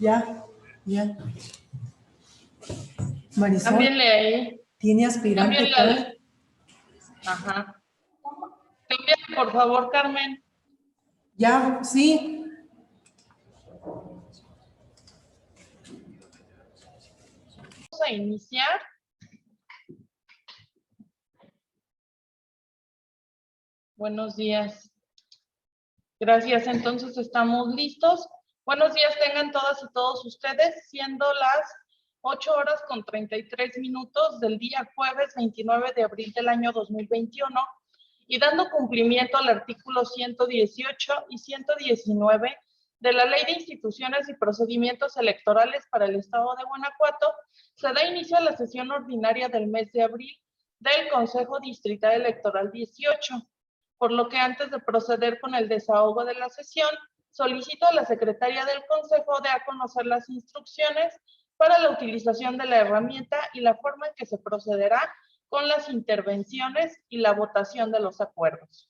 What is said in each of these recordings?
Ya. Marisol, Cámbienle ahí. ¿tiene aspirante Cámbienle tal? Ajá. Cámbienle, por favor, Carmen. Ya, sí. Vamos a iniciar. Buenos días. Gracias, entonces estamos listos. Buenos días tengan todas y todos ustedes, siendo las 8:33 del día jueves 29 de abril del año 2021 y dando cumplimiento al artículo 118 y 119 de la Ley de Instituciones y Procedimientos Electorales para el Estado de Guanajuato, se da inicio a la sesión ordinaria del mes de abril del Consejo Distrital Electoral 18. Por lo que antes de proceder con el desahogo de la sesión, solicito a la secretaria del Consejo de a conocer las instrucciones para la utilización de la herramienta y la forma en que se procederá con las intervenciones y la votación de los acuerdos.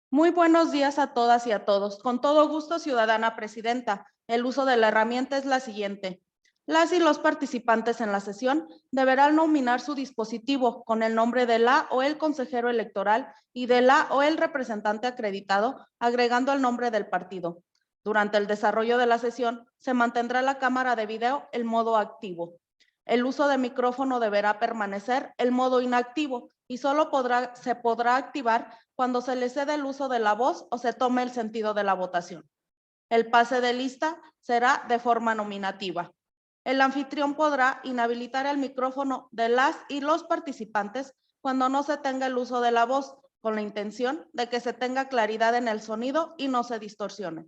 Muy buenos días a todas y a todos. Con todo gusto, ciudadana presidenta. El uso de la herramienta es la siguiente. Las y los participantes en la sesión deberán nominar su dispositivo con el nombre de la o el consejero electoral y de la o el representante acreditado, agregando el nombre del partido. Durante el desarrollo de la sesión, se mantendrá la cámara de video en modo activo. El uso de micrófono deberá permanecer en modo inactivo y solo se podrá activar cuando se le cede el uso de la voz o se tome el sentido de la votación. El pase de lista será de forma nominativa. El anfitrión podrá inhabilitar el micrófono de las y los participantes cuando no se tenga el uso de la voz, con la intención de que se tenga claridad en el sonido y no se distorsione.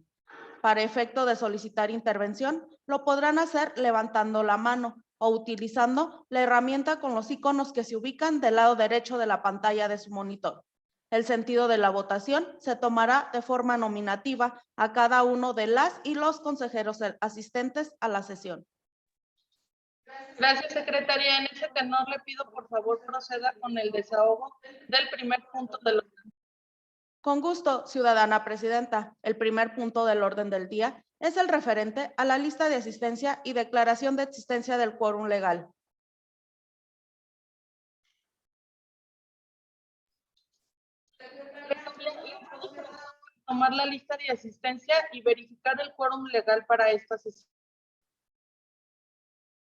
Para efecto de solicitar intervención, lo podrán hacer levantando la mano o utilizando la herramienta con los iconos que se ubican del lado derecho de la pantalla de su monitor. El sentido de la votación se tomará de forma nominativa a cada uno de las y los consejeros asistentes a la sesión. Gracias, secretaria. En ese tenor le pido, por favor, proceda con el desahogo del primer punto del orden. Con gusto, ciudadana presidenta. El primer punto del orden del día es el referente a la lista de asistencia y declaración de existencia del quórum legal. Tomar la lista de asistencia y verificar el quórum legal para esta sesión.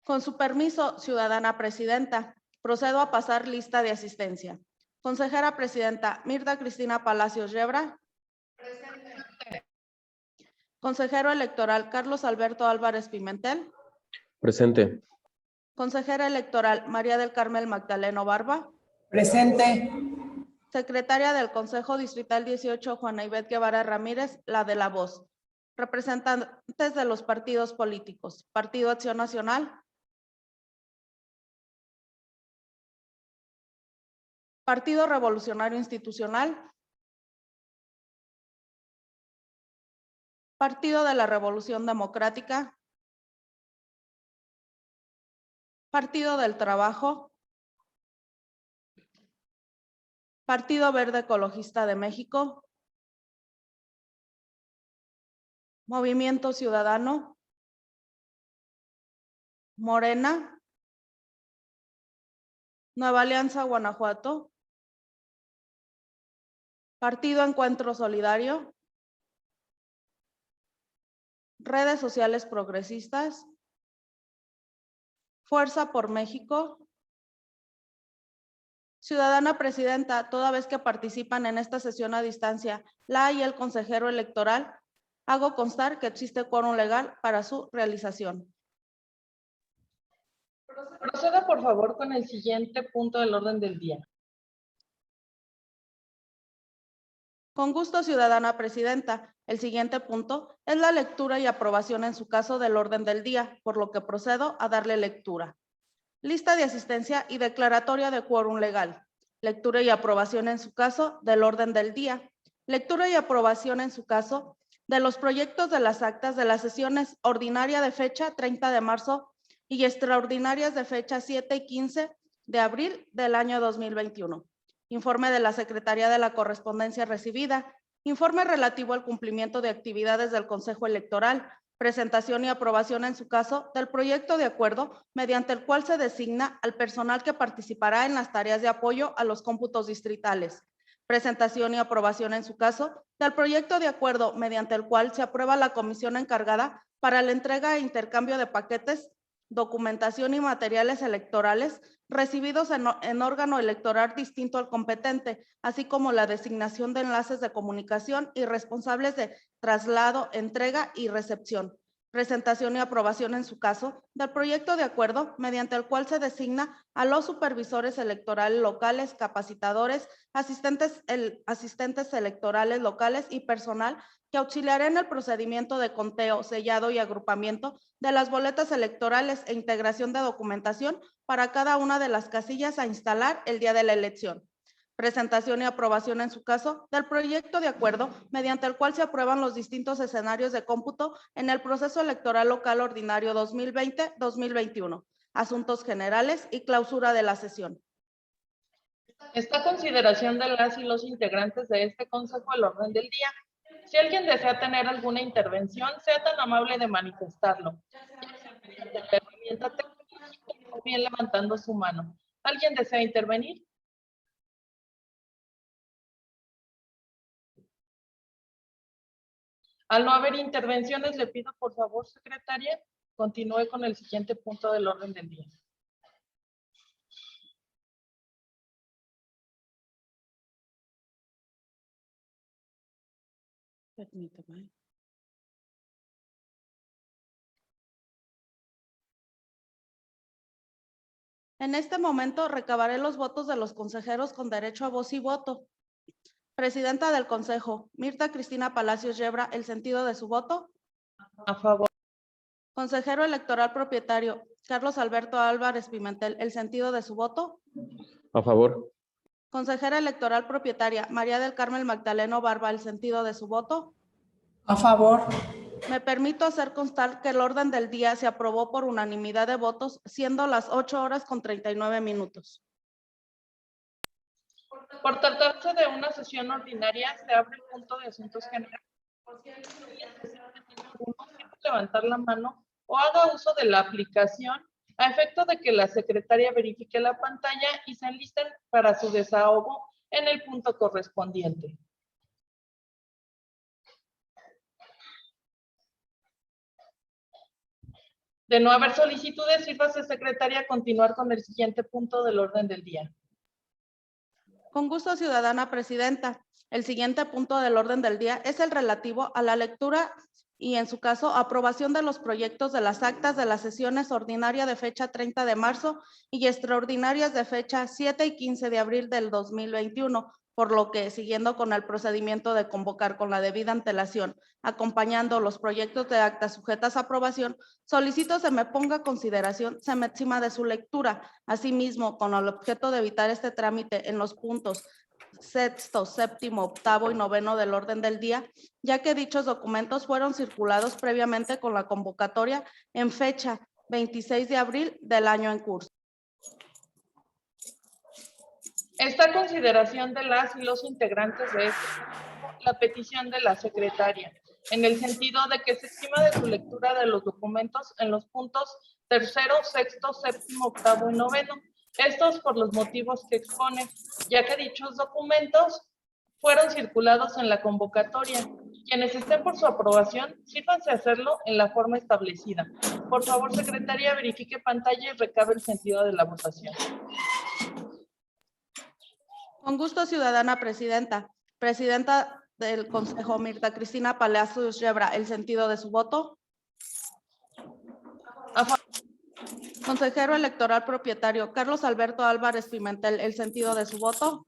Con su permiso, ciudadana presidenta, procedo a pasar lista de asistencia. Consejera presidenta Mirta Cristina Palacios Yebra. Presente. Consejero electoral Carlos Alberto Álvarez Pimentel. Presente. Consejera electoral María del Carmel Magdaleno Barba. Presente. Secretaria del Consejo Distrital 18, Juana Ivette Guevara Ramírez, la de la voz. Representantes de los partidos políticos. Partido Acción Nacional. Partido Revolucionario Institucional. Partido de la Revolución Democrática. Partido del Trabajo. Partido Verde Ecologista de México. Movimiento Ciudadano. Morena. Nueva Alianza Guanajuato. Partido Encuentro Solidario. Redes Sociales Progresistas. Fuerza por México. Ciudadana presidenta, toda vez que participan en esta sesión a distancia, la y el consejero electoral, hago constar que existe quórum legal para su realización. Proceda, por favor, con el siguiente punto del orden del día. Con gusto, ciudadana presidenta. El siguiente punto es la lectura y aprobación en su caso del orden del día, por lo que procedo a darle lectura. Lista de asistencia y declaratoria de quórum legal. Lectura y aprobación en su caso del orden del día. Lectura y aprobación en su caso de los proyectos de las actas de las sesiones ordinaria de fecha 30 de marzo y extraordinarias de fecha 7 y 15 de abril del año 2021. Informe de la Secretaría de la Correspondencia recibida. Informe relativo al cumplimiento de actividades del Consejo Electoral. Presentación y aprobación en su caso del proyecto de acuerdo mediante el cual se designa al personal que participará en las tareas de apoyo a los cómputos distritales. Presentación y aprobación en su caso del proyecto de acuerdo mediante el cual se aprueba la comisión encargada para la entrega e intercambio de paquetes, documentación y materiales electorales recibidos en órgano electoral distinto al competente, así como la designación de enlaces de comunicación y responsables de traslado, entrega y recepción. Presentación y aprobación en su caso del proyecto de acuerdo mediante el cual se designa a los supervisores electorales locales, capacitadores, asistentes electorales locales y personal que auxiliará en el procedimiento de conteo, sellado y agrupamiento de las boletas electorales e integración de documentación para cada una de las casillas a instalar el día de la elección. Presentación y aprobación en su caso del proyecto de acuerdo mediante el cual se aprueban los distintos escenarios de cómputo en el proceso electoral local ordinario 2020-2021, asuntos generales y clausura de la sesión. Está a consideración de las y los integrantes de este consejo el orden del día. Si alguien desea tener alguna intervención, sea tan amable de manifestarlo, mediante la herramienta tecnológica o bien levantando su mano. ¿Alguien desea intervenir? Al no haber intervenciones, le pido por favor, secretaria, continúe con el siguiente punto del orden del día. Permítame. En este momento recabaré los votos de los consejeros con derecho a voz y voto. Presidenta del Consejo, Mirta Cristina Palacios Yebra, ¿el sentido de su voto? A favor. Consejero electoral propietario, Carlos Alberto Álvarez Pimentel, ¿el sentido de su voto? A favor. Consejera electoral propietaria, María del Carmen Magdaleno Barba, ¿el sentido de su voto? A favor. Me permito hacer constar que el orden del día se aprobó por unanimidad de votos, siendo las 8:39. Por tratarse de una sesión ordinaria, se abre el punto de asuntos generales. Levantar la mano o haga uso de la aplicación a efecto de que la secretaria verifique la pantalla y se enlisten para su desahogo en el punto correspondiente. De no haber solicitudes, sírvase, secretaria, a continuar con el siguiente punto del orden del día. Con gusto, ciudadana presidenta. El siguiente punto del orden del día es el relativo a la lectura y, en su caso, aprobación de los proyectos de las actas de las sesiones ordinaria de fecha 30 de marzo y extraordinarias de fecha 7 y 15 de abril del 2021, por lo que, siguiendo con el procedimiento de convocar con la debida antelación, acompañando los proyectos de actas sujetas a aprobación, solicito se me ponga a consideración semísima de su lectura. Asimismo, con el objeto de evitar este trámite en los puntos sexto, séptimo, octavo y noveno del orden del día, ya que dichos documentos fueron circulados previamente con la convocatoria en fecha 26 de abril del año en curso. Está a consideración de las y los integrantes de este consejo la petición de la secretaria, en el sentido de que se estima de su lectura de los documentos en los puntos tercero, sexto, séptimo, octavo y noveno. Estos por los motivos que expone, ya que dichos documentos fueron circulados en la convocatoria. Quienes estén por su aprobación, sírvanse a hacerlo en la forma establecida. Por favor, secretaria, verifique pantalla y recabe el sentido de la votación. Con gusto, ciudadana presidenta. Presidenta del Consejo, Mirta Cristina Palacios Yebra, ¿el sentido de su voto? A favor. Consejero electoral propietario, Carlos Alberto Álvarez Pimentel, ¿el sentido de su voto?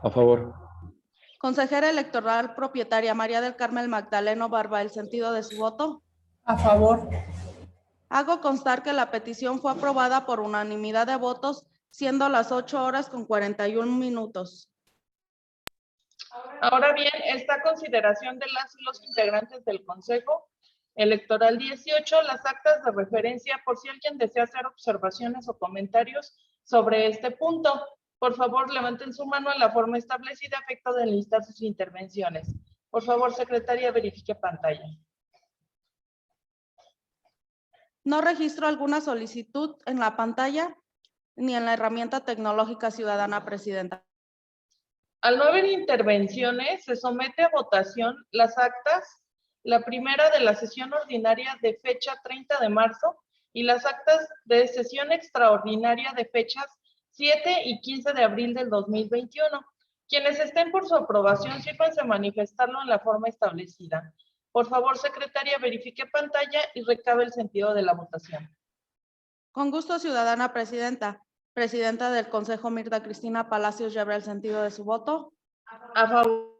A favor. Consejera electoral propietaria, María del Carmen Magdaleno Barba, ¿el sentido de su voto? A favor. Hago constar que la petición fue aprobada por unanimidad de votos, siendo las 8:41. Ahora bien, está a consideración de las y los integrantes del Consejo electoral 18, las actas de referencia por si alguien desea hacer observaciones o comentarios sobre este punto. Por favor, levanten su mano en la forma establecida a efecto de enlistar sus intervenciones. Por favor, secretaria, verifique pantalla. No registro alguna solicitud en la pantalla ni en la herramienta tecnológica ciudadana, presidenta. Al no haber intervenciones, se somete a votación las actas, la primera de la sesión ordinaria de fecha 30 de marzo y las actas de sesión extraordinaria de fechas 7 y 15 de abril del 2021. Quienes estén por su aprobación, sírvanse a manifestarlo en la forma establecida. Por favor, secretaria, verifique pantalla y recabe el sentido de la votación. Con gusto, ciudadana presidenta. Presidenta del Consejo, Mirta Cristina Palacios, lleva el sentido de su voto. A favor.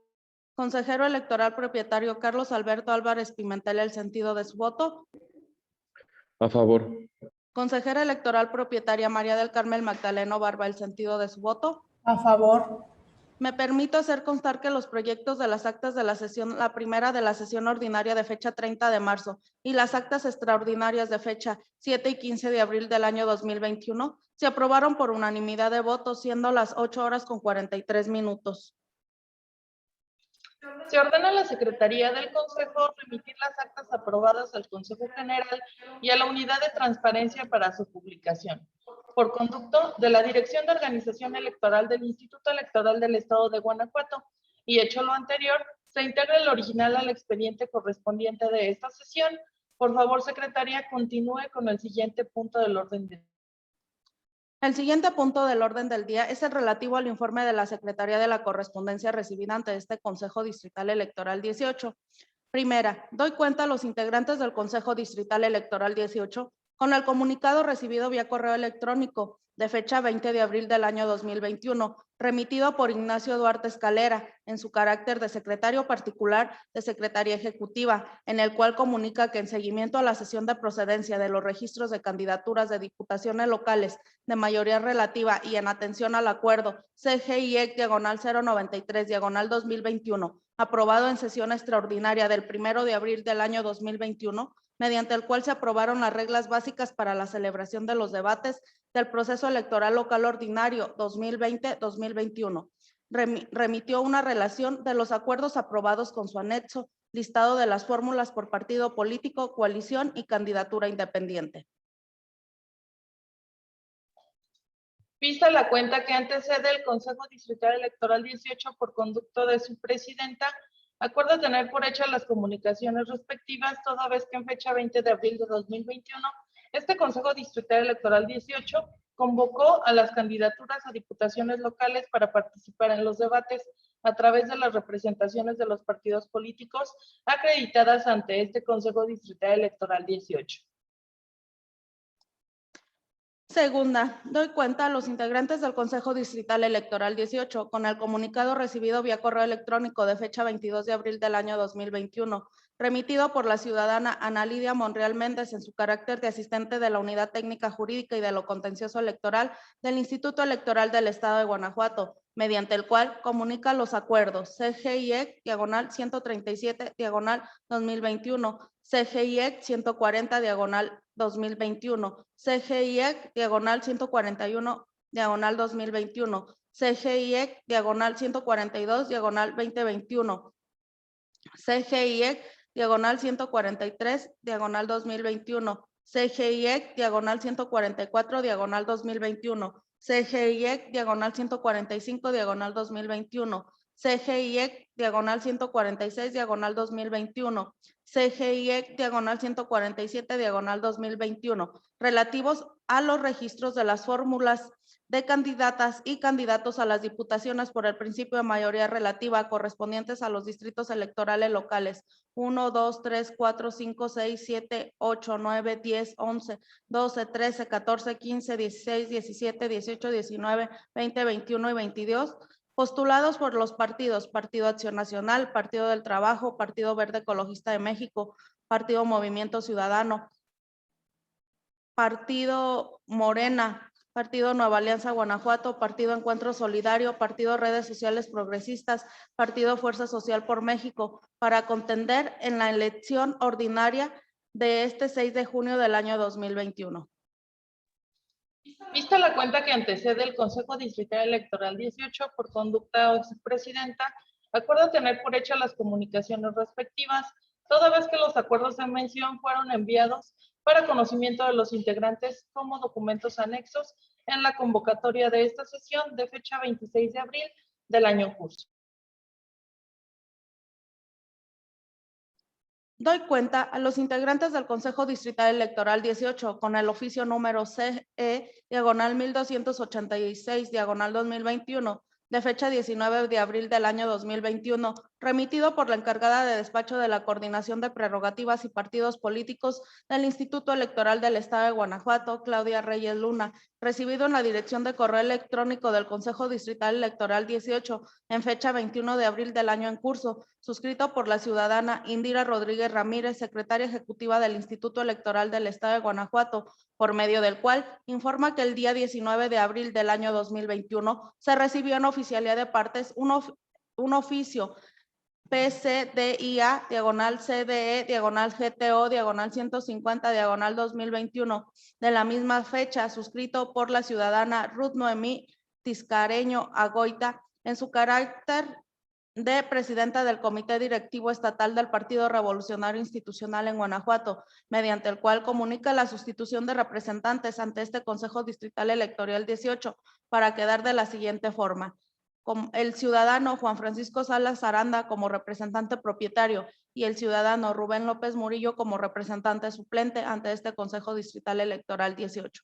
Consejero electoral propietario Carlos Alberto Álvarez Pimentel, el sentido de su voto. A favor. Consejera electoral propietaria María del Carmen Magdaleno Barba, el sentido de su voto. a favor, Me permito hacer constar que los proyectos de las actas de la sesión, la primera de la sesión ordinaria de fecha 30 de marzo y las actas extraordinarias de fecha 7 y 15 de abril del año 2021 se aprobaron por unanimidad de votos, siendo las 8:43. Se ordena a la Secretaría del Consejo remitir las actas aprobadas al Consejo General y a la Unidad de Transparencia para su publicación. Por conducto de la Dirección de Organización Electoral del Instituto Electoral del Estado de Guanajuato. Y hecho lo anterior, se integra el original al expediente correspondiente de esta sesión. Por favor, secretaria, continúe con el siguiente punto del orden del día. El siguiente punto del orden del día es el relativo al informe de la Secretaría de la Correspondencia recibida ante este Consejo Distrital Electoral 18. Primera, doy cuenta a los integrantes del Consejo Distrital Electoral 18 con el comunicado recibido vía correo electrónico de fecha 20 de abril del año 2021, remitido por Ignacio Duarte Escalera, en su carácter de secretario particular de Secretaría Ejecutiva, en el cual comunica que en seguimiento a la sesión de procedencia de los registros de candidaturas de diputaciones locales de mayoría relativa y en atención al acuerdo CGIEC/093/2021, aprobado en sesión extraordinaria del 1 de abril del año 2021, mediante el cual se aprobaron las reglas básicas para la celebración de los debates del proceso electoral local ordinario 2020-2021. Remitió una relación de los acuerdos aprobados con su anexo, listado de las fórmulas por partido político, coalición y candidatura independiente. Vista la cuenta que antecede el Consejo Distrital Electoral 18 por conducto de su presidenta, acuerdo tener por hecha las comunicaciones respectivas, toda vez que en fecha 20 de abril de 2021, este Consejo Distrital Electoral 18 convocó a las candidaturas a diputaciones locales para participar en los debates a través de las representaciones de los partidos políticos acreditadas ante este Consejo Distrital Electoral 18. Segunda, doy cuenta a los integrantes del Consejo Distrital Electoral 18 con el comunicado recibido vía correo electrónico de fecha 22 de abril del año 2021, remitido por la ciudadana Ana Lidia Monreal Méndez en su carácter de asistente de la Unidad Técnica Jurídica y de lo Contencioso Electoral del Instituto Electoral del Estado de Guanajuato, mediante el cual comunica los acuerdos CGIEC/137/2021, CGIEC/140/2021, CGIEC/141/2021, CGIEC/142/2021, CGIEC/143/2021, CGIEC/144/2021, CGIEC/145/2021, CGIEC/146/2021, CGIEC/147/2021, relativos a los registros de las fórmulas de candidatas y candidatos a las diputaciones por el principio de mayoría relativa correspondientes a los distritos electorales locales 1, 2, 3, 4, 5, 6, 7, 8, 9, 10, 11, 12, 13, 14, 15, 16, 17, 18, 19, 20, 21 y 22, postulados por los partidos: Partido Acción Nacional, Partido del Trabajo, Partido Verde Ecologista de México, Partido Movimiento Ciudadano, Partido Morena, Partido Nueva Alianza Guanajuato, Partido Encuentro Solidario, Partido Redes Sociales Progresistas, Partido Fuerza Social por México, para contender en la elección ordinaria de este 6 de junio del año 2021. Vista la cuenta que antecede el Consejo Distrital Electoral 18 por conducta de su presidenta, acuerdo tener por hecho las comunicaciones respectivas, toda vez que los acuerdos de mención fueron enviados para conocimiento de los integrantes como documentos anexos en la convocatoria de esta sesión de fecha 26 de abril del año en curso. Doy cuenta a los integrantes del Consejo Distrital Electoral 18 con el oficio número CE/1286/2021 de fecha 19 de abril del año 2021, remitido por la encargada de despacho de la Coordinación de Prerrogativas y Partidos Políticos del Instituto Electoral del Estado de Guanajuato, Claudia Reyes Luna, recibido en la dirección de correo electrónico del Consejo Distrital Electoral 18 en fecha 21 de abril del año en curso, suscrito por la ciudadana Indira Rodríguez Ramírez, secretaria ejecutiva del Instituto Electoral del Estado de Guanajuato, por medio del cual informa que el día 19 de abril del año 2021 se recibió en oficialía de partes un oficio PCDIA, /CDE, /GTO, /150, /2021, de la misma fecha, suscrito por la ciudadana Ruth Noemí Tiscareño Agoita, en su carácter de presidenta del Comité Directivo Estatal del Partido Revolucionario Institucional en Guanajuato, mediante el cual comunica la sustitución de representantes ante este Consejo Distrital Electoral 18 para quedar de la siguiente forma: el ciudadano Juan Francisco Salas Aranda como representante propietario y el ciudadano Rubén López Murillo como representante suplente ante este Consejo Distrital Electoral 18.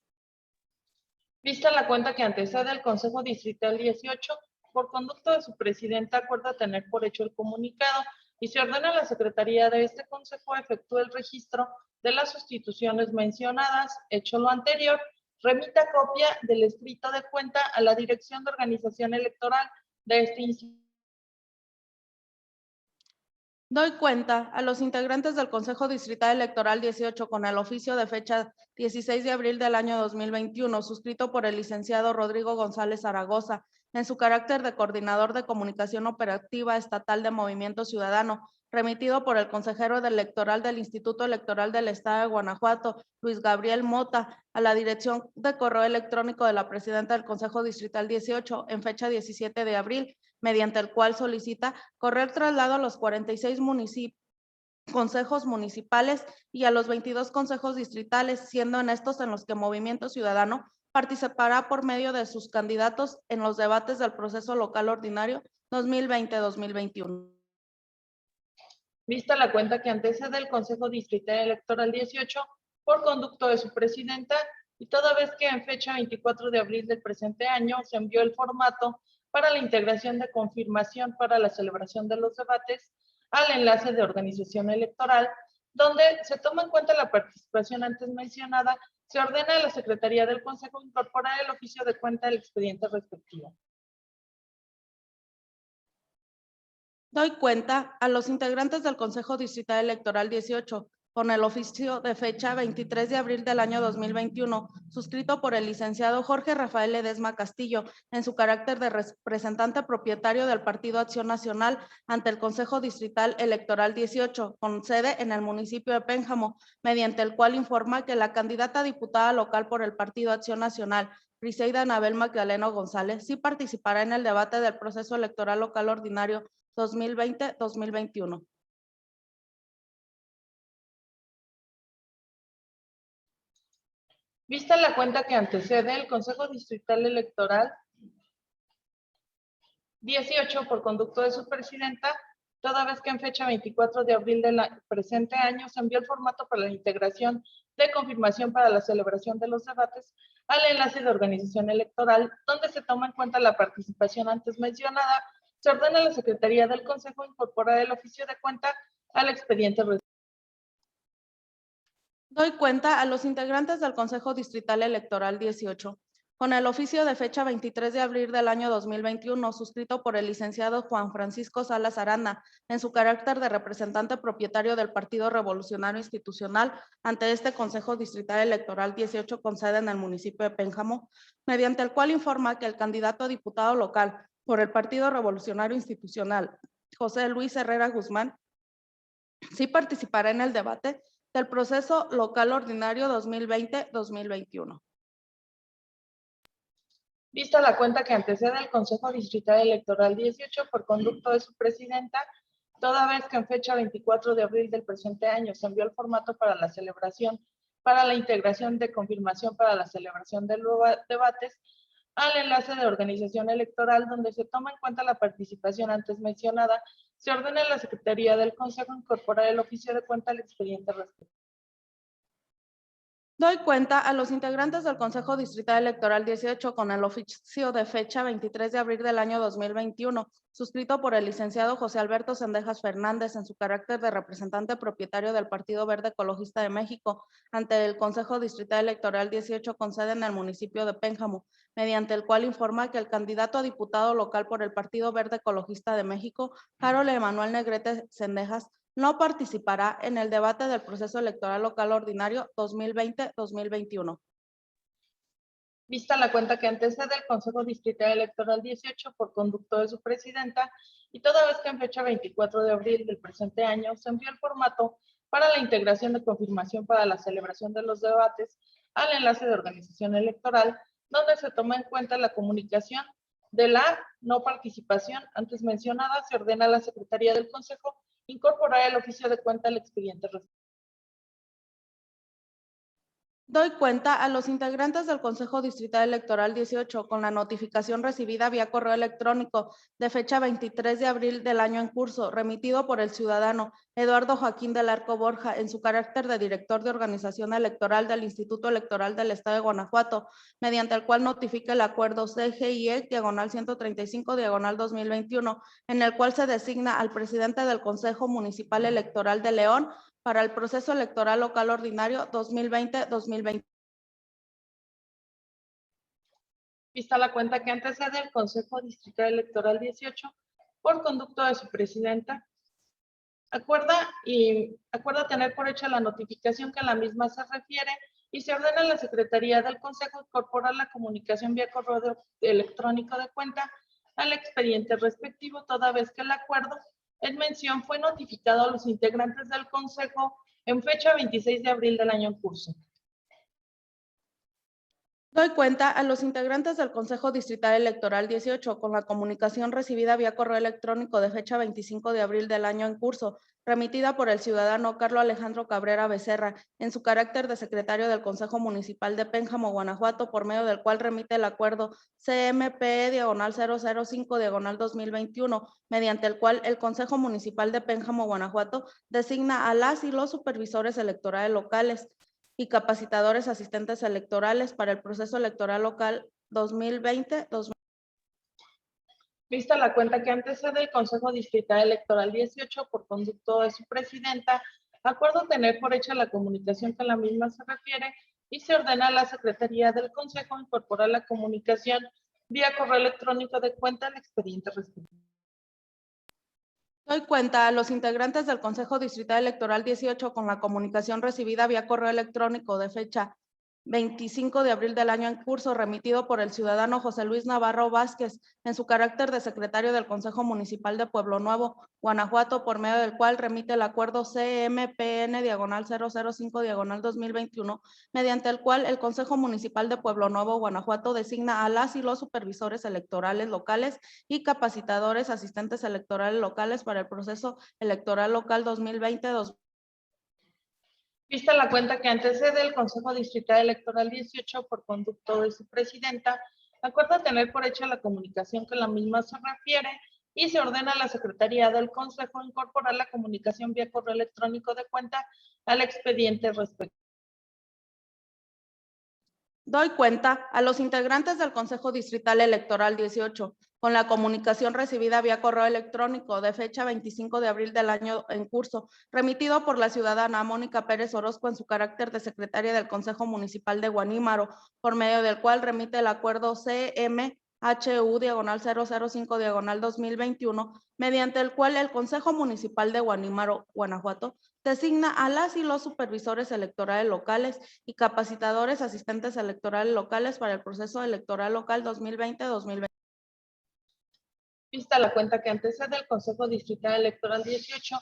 Vista la cuenta que antecede el Consejo Distrital 18, por conducto de su presidenta, acuerda tener por hecho el comunicado y se ordena a la Secretaría de este Consejo efectúe el registro de las sustituciones mencionadas. Hecho lo anterior, remita copia del escrito de cuenta a la Dirección de Organización Electoral de este instituto. Doy cuenta a los integrantes del Consejo Distrital Electoral 18 con el oficio de fecha 16 de abril del año 2021, suscrito por el licenciado Rodrigo González Zaragoza, en su carácter de coordinador de comunicación operativa estatal de Movimiento Ciudadano, remitido por el consejero electoral del Instituto Electoral del Estado de Guanajuato, Luis Gabriel Mota, a la dirección de correo electrónico de la presidenta del Consejo Distrital 18 en fecha 17 de abril, mediante el cual solicita correr traslado a los 46 consejos municipales y a los 22 consejos distritales, siendo en estos en los que Movimiento Ciudadano participará por medio de sus candidatos en los debates del proceso local ordinario 2020-2021. Vista la cuenta que antecede el Consejo Distrital Electoral 18 por conducto de su presidenta y toda vez que en fecha 24 de abril del presente año se envió el formato para la integración de confirmación para la celebración de los debates al enlace de organización electoral, donde se toma en cuenta la participación antes mencionada, se ordena a la Secretaría del Consejo incorporar el oficio de cuenta del expediente respectivo. Doy cuenta a los integrantes del Consejo Distrital Electoral 18 con el oficio de fecha 23 de abril del año 2021, suscrito por el licenciado Jorge Rafael Ledesma Castillo, en su carácter de representante propietario del Partido Acción Nacional ante el Consejo Distrital Electoral 18, con sede en el municipio de Pénjamo, mediante el cual informa que la candidata a diputada local por el Partido Acción Nacional, Briseida Anabel Magdaleno González, sí participará en el debate del proceso electoral local ordinario 2020-2021. Vista la cuenta que antecede el Consejo Distrital Electoral 18 por conducto de su presidenta, toda vez que en fecha 24 de abril del presente año se envió el formato para la integración de confirmación para la celebración de los debates al enlace de organización electoral, donde se toma en cuenta la participación antes mencionada, se ordena a la Secretaría del Consejo incorporar el oficio de cuenta al expediente. Doy cuenta a los integrantes del Consejo Distrital Electoral 18 con el oficio de fecha 23 de abril del año 2021, suscrito por el licenciado Juan Francisco Salas Aranda, en su carácter de representante propietario del Partido Revolucionario Institucional ante este Consejo Distrital Electoral 18 con sede en el municipio de Pénjamo, mediante el cual informa que el candidato a diputado local por el Partido Revolucionario Institucional, José Luis Herrera Guzmán, sí participará en el debate del proceso local ordinario 2020-2021. Vista la cuenta que antecede el Consejo Distrital Electoral 18 por conducto de su presidenta, toda vez que en fecha 24 de abril del presente año se envió el formato para la celebración, para la integración de confirmación para la celebración de los debates, al enlace de organización electoral donde se toma en cuenta la participación antes mencionada, se ordena a la Secretaría del Consejo incorporar el oficio de cuenta al expediente respectivo. Doy cuenta a los integrantes del Consejo Distrital Electoral 18 con el oficio de fecha 23 de abril del año 2021, suscrito por el licenciado José Alberto Cendejas Fernández en su carácter de representante propietario del Partido Verde Ecologista de México ante el Consejo Distrital Electoral 18 con sede en el municipio de Pénjamo, mediante el cual informa que el candidato a diputado local por el Partido Verde Ecologista de México, Harold Emanuel Negrete Cendejas, no participará en el debate del proceso electoral local ordinario 2020-2021. Vista la cuenta que antecede el Consejo Distrital Electoral 18 por conducto de su presidenta y toda vez que en fecha 24 de abril del presente año se envió el formato para la integración de confirmación para la celebración de los debates al enlace de organización electoral, donde se toma en cuenta la comunicación de la no participación antes mencionada, se ordena a la Secretaría del Consejo incorporar el oficio de cuenta al expediente respectivo. Doy cuenta a los integrantes del Consejo Distrital Electoral 18 con la notificación recibida vía correo electrónico de fecha 23 de abril del año en curso, remitido por el ciudadano Eduardo Joaquín del Arco Borja en su carácter de director de organización electoral del Instituto Electoral del Estado de Guanajuato, mediante el cual notifica el acuerdo CGIE/135/2021, en el cual se designa al presidente del Consejo Municipal Electoral de León para el proceso electoral local ordinario 2020-2021. Vista la cuenta que antecede el Consejo Distrital Electoral 18 por conducto de su presidenta, acuerda tener por hecha la notificación que a la misma se refiere y se ordena a la Secretaría del Consejo incorporar la comunicación vía correo electrónico de cuenta al expediente respectivo, toda vez que el acuerdo en mención fue notificado a los integrantes del Consejo en fecha 26 de abril del año en curso. Doy cuenta a los integrantes del Consejo Distrital Electoral 18 con la comunicación recibida vía correo electrónico de fecha 25 de abril del año en curso, remitida por el ciudadano Carlos Alejandro Cabrera Becerra, en su carácter de secretario del Consejo Municipal de Pénjamo, Guanajuato, por medio del cual remite el acuerdo CMPE/005/2021, mediante el cual el Consejo Municipal de Pénjamo, Guanajuato, designa a las y los supervisores electorales locales y capacitadores asistentes electorales para el proceso electoral local 2020-2021. Vista la cuenta que antecede el Consejo Distrital Electoral 18 por conducto de su presidenta, acuerdo tener por hecha la comunicación que a la misma se refiere y se ordena a la Secretaría del Consejo incorporar la comunicación vía correo electrónico de cuenta al expediente respectivo. Doy cuenta a los integrantes del Consejo Distrital Electoral 18 con la comunicación recibida vía correo electrónico de fecha 25 de abril del año en curso, remitido por el ciudadano José Luis Navarro Vázquez en su carácter de secretario del Consejo Municipal de Pueblo Nuevo, Guanajuato, por medio del cual remite el acuerdo CMPN/005/2021, mediante el cual el Consejo Municipal de Pueblo Nuevo, Guanajuato, designa a las y los supervisores electorales locales y capacitadores asistentes electorales locales para el proceso electoral local 2020-2021. Vista la cuenta que antecede el Consejo Distrital Electoral 18 por conducto de su presidenta, acuerda tener por hecha la comunicación que la misma se refiere y se ordena a la Secretaría del Consejo incorporar la comunicación vía correo electrónico de cuenta al expediente respectivo. Doy cuenta a los integrantes del Consejo Distrital Electoral 18 con la comunicación recibida vía correo electrónico de fecha 25 de abril del año en curso, remitido por la ciudadana Mónica Pérez Orozco en su carácter de secretaria del Consejo Municipal de Guanímaro, por medio del cual remite el acuerdo CMHU/005/2021, mediante el cual el Consejo Municipal de Guanímaro, Guanajuato, designa a las y los supervisores electorales locales y capacitadores asistentes electorales locales para el proceso electoral local 2020-2021. Vista la cuenta que antecede el Consejo Distrital Electoral 18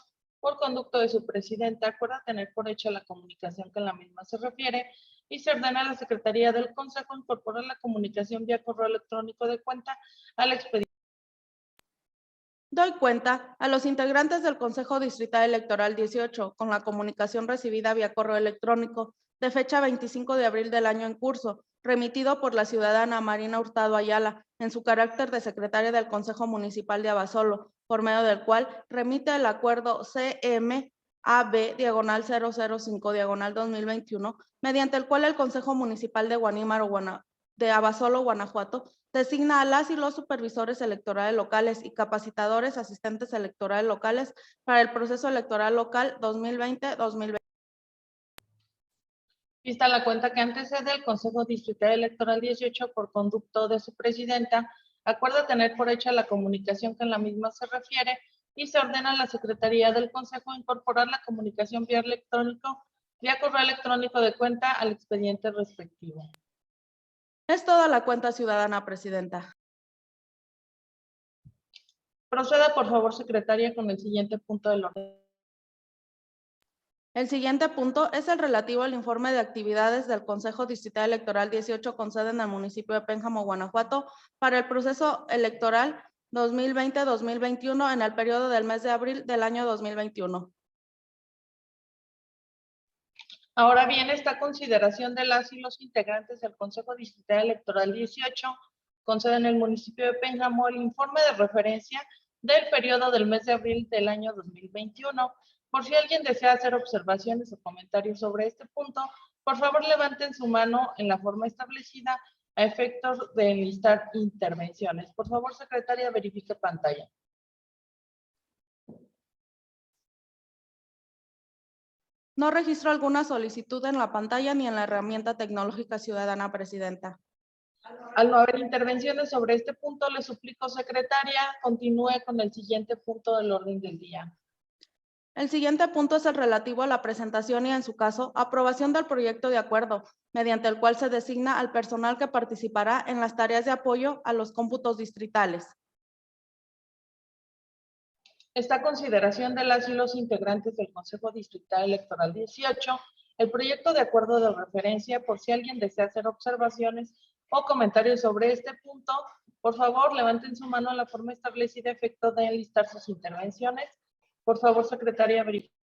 por conducto de su presidenta, acuerda tener por hecha la comunicación que en la misma se refiere y se ordena a la Secretaría del Consejo incorporar la comunicación vía correo electrónico de cuenta al expediente. Doy cuenta a los integrantes del Consejo Distrital Electoral 18 con la comunicación recibida vía correo electrónico de fecha 25 de abril del año en curso, remitido por la ciudadana Marina Hurtado Ayala en su carácter de secretaria del Consejo Municipal de Abasolo, por medio del cual remite el acuerdo CMAB/005/2021, mediante el cual el Consejo Municipal de Guanímaro, de Abasolo, Guanajuato, designa a las y los supervisores electorales locales y capacitadores asistentes electorales locales para el proceso electoral local 2020-2021. Vista la cuenta que antecede, el Consejo Distrital Electoral 18, por conducto de su presidenta, acuerda tener por hecha la comunicación que en la misma se refiere y se ordena a la Secretaría del Consejo incorporar la comunicación vía correo electrónico de cuenta al expediente respectivo. Es toda la cuenta, ciudadana presidenta. Proceda, por favor, secretaria, con el siguiente punto del orden. El siguiente punto es el relativo al informe de actividades del Consejo Distrital Electoral 18 con sede en el municipio de Pénjamo, Guanajuato, para el proceso electoral 2020-2021 en el periodo del mes de abril del año 2021. Ahora bien, esta consideración de las y los integrantes del Consejo Distrital Electoral 18, con sede en el municipio de Pénjamo, el informe de referencia del periodo del mes de abril del año 2021. Por si alguien desea hacer observaciones o comentarios sobre este punto, por favor levanten su mano en la forma establecida a efectos de enlistar intervenciones. Por favor, secretaria, verifique pantalla. No registro alguna solicitud en la pantalla ni en la herramienta tecnológica, ciudadana presidenta. Al no haber intervenciones sobre este punto, le suplico, secretaria, continúe con el siguiente punto del orden del día. El siguiente punto es el relativo a la presentación y, en su caso, aprobación del proyecto de acuerdo, mediante el cual se designa al personal que participará en las tareas de apoyo a los cómputos distritales. Esta consideración de las y los integrantes del Consejo Distrital Electoral 18, el proyecto de acuerdo de referencia, por si alguien desea hacer observaciones o comentarios sobre este punto, por favor, levanten su mano en la forma establecida a efecto de enlistar sus intervenciones. Por favor, secretaria, verifique.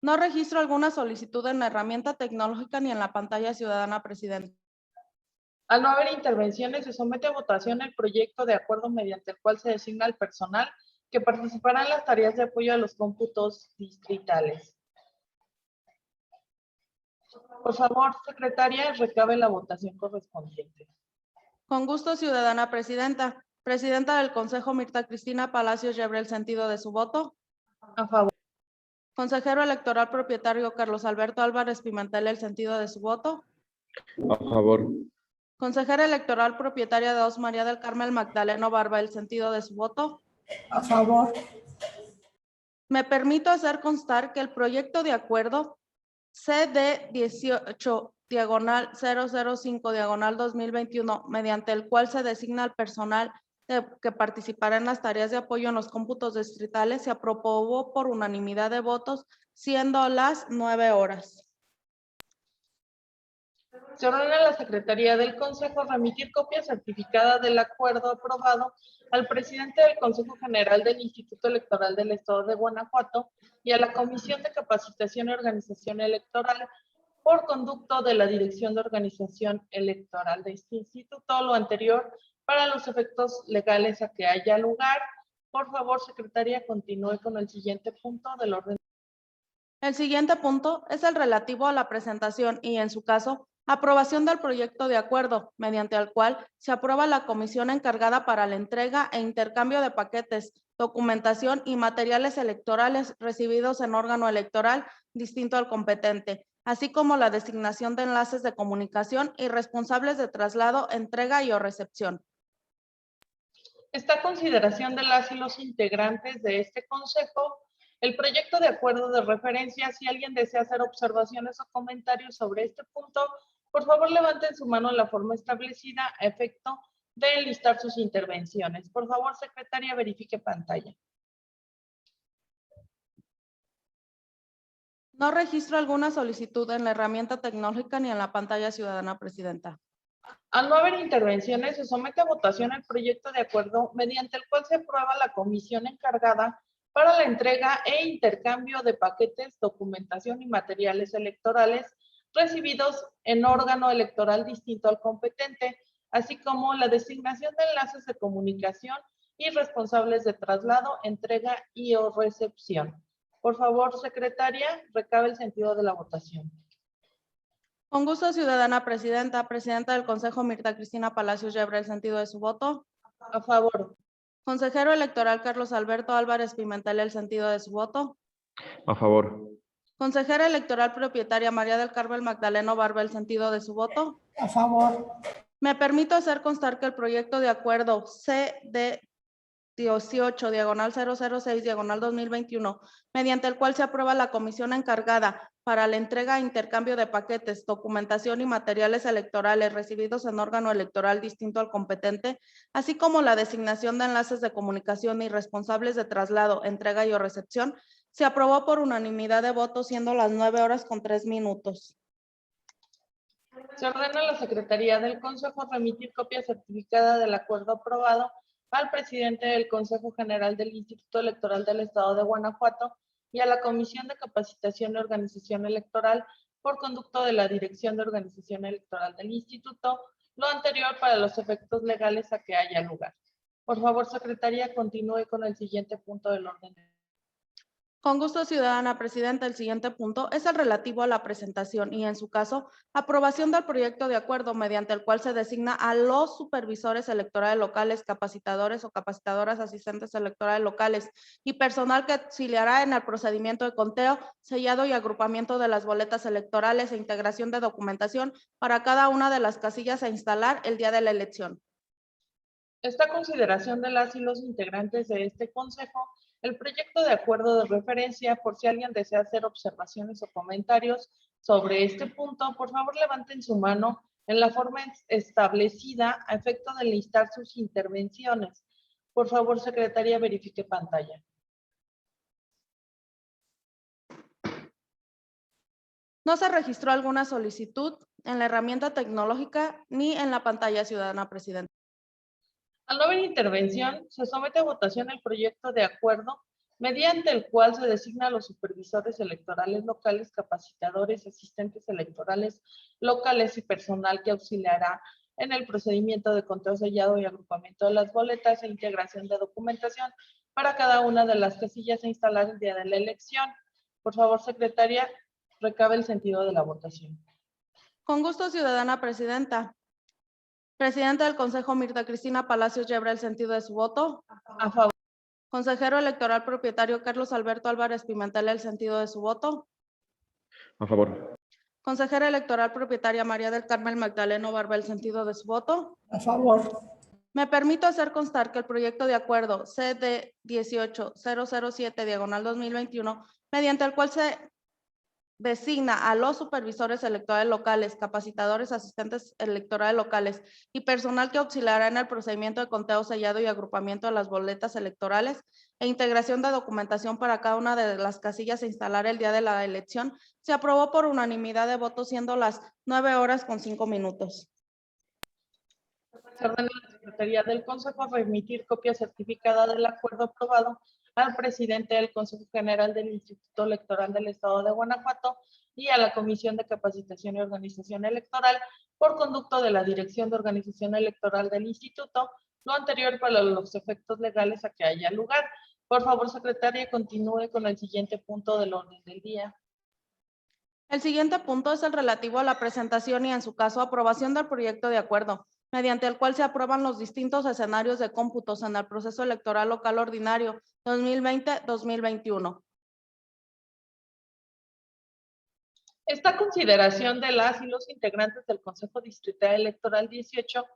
No registro alguna solicitud en la herramienta tecnológica ni en la pantalla, ciudadana presidenta. Al no haber intervenciones, se somete a votación el proyecto de acuerdo mediante el cual se designa al personal que participará en las tareas de apoyo a los cómputos distritales. Por favor, secretaria, recabe la votación correspondiente. Con gusto, ciudadana presidenta. Presidenta del Consejo, Mirta Cristina Palacios, lleva el sentido de su voto. A favor. Consejero electoral propietario Carlos Alberto Álvarez Pimentel, el sentido de su voto. A favor. Consejera electoral propietaria de María del Carmen Magdaleno Barba, el sentido de su voto. A favor. Me permito hacer constar que el proyecto de acuerdo CD 18/005/2021, mediante el cual se designa al personal que participará en las tareas de apoyo en los cómputos distritales, se aprobó por unanimidad de votos, siendo las 9 horas. Se ordena a la Secretaría del Consejo remitir copia certificada del acuerdo aprobado al presidente del Consejo General del Instituto Electoral del Estado de Guanajuato y a la Comisión de Capacitación y Organización Electoral por conducto de la Dirección de Organización Electoral de este instituto, lo anterior para los efectos legales a que haya lugar. Por favor, secretaria, continúe con el siguiente punto del orden. El siguiente punto es el relativo a la presentación y, en su caso, aprobación del proyecto de acuerdo, mediante el cual se aprueba la comisión encargada para la entrega e intercambio de paquetes, documentación y materiales electorales recibidos en órgano electoral distinto al competente, así como la designación de enlaces de comunicación y responsables de traslado, entrega y o recepción. Esta consideración de las y los integrantes de este consejo, el proyecto de acuerdo de referencia, si alguien desea hacer observaciones o comentarios sobre este punto, por favor levanten su mano en la forma establecida a efecto de enlistar sus intervenciones. Por favor, secretaria, verifique pantalla. No registro alguna solicitud en la herramienta tecnológica ni en la pantalla ciudadana, presidenta. Al no haber intervenciones, se somete a votación el proyecto de acuerdo mediante el cual se aprueba la comisión encargada para la entrega e intercambio de paquetes, documentación y materiales electorales recibidos en órgano electoral distinto al competente, así como la designación de enlaces de comunicación y responsables de traslado, entrega y o recepción. Por favor, secretaria, recabe el sentido de la votación. Con gusto, ciudadana presidenta. Presidenta del Consejo, Mirta Cristina Palacios Yebra, el sentido de su voto. A favor. Consejero electoral Carlos Alberto Álvarez Pimentel, el sentido de su voto. A favor. Consejera electoral propietaria María del Carmen Magdaleno Barba, el sentido de su voto. a favor, Me permito hacer constar que el proyecto de acuerdo CD 18, diagonal 006, diagonal 2021, mediante el cual se aprueba la comisión encargada para la entrega e intercambio de paquetes, documentación y materiales electorales recibidos en órgano electoral distinto al competente, así como la designación de enlaces de comunicación y responsables de traslado, entrega y o recepción, se aprobó por unanimidad de votos, siendo las 9:03. Se ordena a la Secretaría del Consejo remitir copia certificada del acuerdo aprobado al presidente del Consejo General del Instituto Electoral del Estado de Guanajuato y a la Comisión de Capacitación y Organización Electoral por conducto de la Dirección de Organización Electoral del Instituto, lo anterior para los efectos legales a que haya lugar. Por favor, secretaria, continúe con el siguiente punto del orden. Con gusto, ciudadana presidenta. El siguiente punto es el relativo a la presentación y, en su caso, aprobación del proyecto de acuerdo mediante el cual se designa a los supervisores electorales locales, capacitadores o capacitadoras asistentes electorales locales y personal que auxiliará en el procedimiento de conteo, sellado y agrupamiento de las boletas electorales e integración de documentación para cada una de las casillas a instalar el día de la elección. Esta consideración de las y los integrantes de este consejo, el proyecto de acuerdo de referencia, por si alguien desea hacer observaciones o comentarios sobre este punto, por favor levanten su mano en la forma establecida a efecto de listar sus intervenciones. Por favor, secretaria, verifique pantalla. No se registró alguna solicitud en la herramienta tecnológica ni en la pantalla, ciudadana presidenta. Al no haber intervención, se somete a votación el proyecto de acuerdo mediante el cual se designa a los supervisores electorales locales, capacitadores, asistentes electorales locales y personal que auxiliará en el procedimiento de conteo sellado y agrupamiento de las boletas e integración de documentación para cada una de las casillas a instalar el día de la elección. Por favor, secretaria, recabe el sentido de la votación. Con gusto, ciudadana presidenta. Presidenta del Consejo, Mirta Cristina Palacios Yebra, el sentido de su voto. A favor. Consejero electoral propietario Carlos Alberto Álvarez Pimentel, el sentido de su voto. A favor. Consejera electoral propietaria María del Carmen Magdaleno Barba, el sentido de su voto. a favor, Me permito hacer constar que el proyecto de acuerdo CD 18007, diagonal 2021, mediante el cual se designa a los supervisores electorales locales, capacitadores, asistentes electorales locales y personal que auxiliará en el procedimiento de conteo sellado y agrupamiento de las boletas electorales e integración de documentación para cada una de las casillas a instalar el día de la elección, se aprobó por unanimidad de votos, siendo las 9:05. Se ordena a la Secretaría del Consejo remitir copia certificada del acuerdo aprobado al presidente del Consejo General del Instituto Electoral del Estado de Guanajuato y a la Comisión de Capacitación y Organización Electoral por conducto de la Dirección de Organización Electoral del Instituto, lo anterior para los efectos legales a que haya lugar. Por favor, secretaria, continúe con el siguiente punto del orden del día. El siguiente punto es el relativo a la presentación y, en su caso, aprobación del proyecto de acuerdo, mediante el cual se aprueban los distintos escenarios de cómputos en el proceso electoral local ordinario 2020-2021. Esta consideración de las y los integrantes del Consejo Distrital Electoral 18,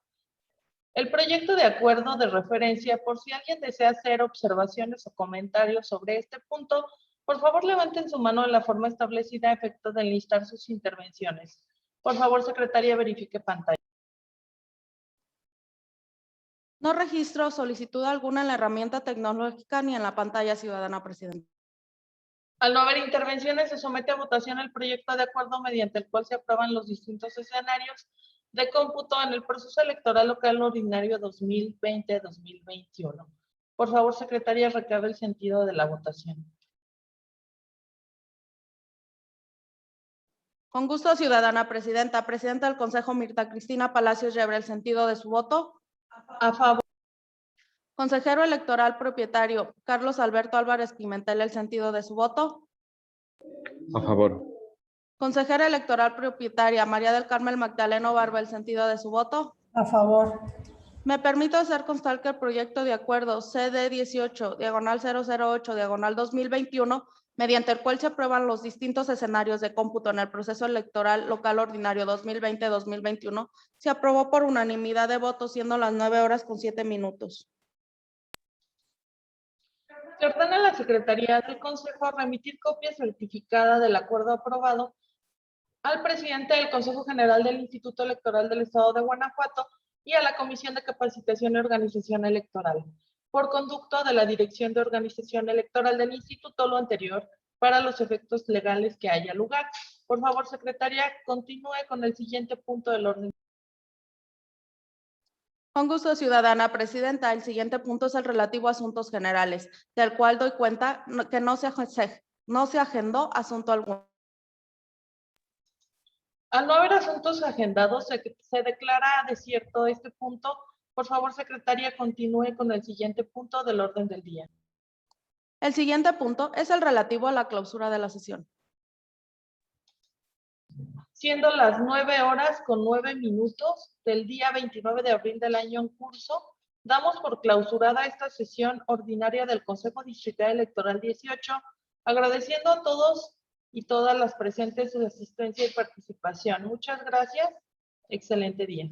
el proyecto de acuerdo de referencia, por si alguien desea hacer observaciones o comentarios sobre este punto, por favor levanten su mano en la forma establecida a efecto de enlistar sus intervenciones. Por favor, secretaria, verifique pantalla. No registro solicitud alguna en la herramienta tecnológica ni en la pantalla, ciudadana presidenta. Al no haber intervenciones, se somete a votación el proyecto de acuerdo mediante el cual se aprueban los distintos escenarios de cómputo en el proceso electoral local ordinario 2020-2021. Por favor, secretaria, recabe el sentido de la votación. Con gusto, ciudadana presidenta. Presidenta del Consejo, Mirta Cristina Palacios Yebra, ¿el sentido de su voto? A favor. Consejero electoral propietario, Carlos Alberto Álvarez Pimentel, ¿el sentido de su voto? A favor. Consejera electoral propietaria, María del Carmen Magdaleno Barba, ¿el sentido de su voto? A favor. Me permito hacer constar que el proyecto de acuerdo CD 18, diagonal 008, diagonal 2021, mediante el cual se aprueban los distintos escenarios de cómputo en el proceso electoral local ordinario 2020-2021, se aprobó por unanimidad de votos, siendo las 9:07. Se ordena a la Secretaría del Consejo remitir copia certificada del acuerdo aprobado al presidente del Consejo General del Instituto Electoral del Estado de Guanajuato y a la Comisión de Capacitación y Organización Electoral, por conducto de la Dirección de Organización Electoral del Instituto, lo anterior, para los efectos legales que haya lugar. Por favor, secretaria, continúe con el siguiente punto del orden. Con gusto, ciudadana presidenta. El siguiente punto es el relativo a asuntos generales, del cual doy cuenta que no se agendó asunto alguno. Al no haber asuntos agendados, se declara desierto este punto. Por favor, secretaria, continúe con el siguiente punto del orden del día. El siguiente punto es el relativo a la clausura de la sesión. Siendo las 9:09 del día 29 de abril del año en curso, damos por clausurada esta sesión ordinaria del Consejo Distrital Electoral 18, agradeciendo a todos y todas las presentes su asistencia y participación. Muchas gracias. Excelente día.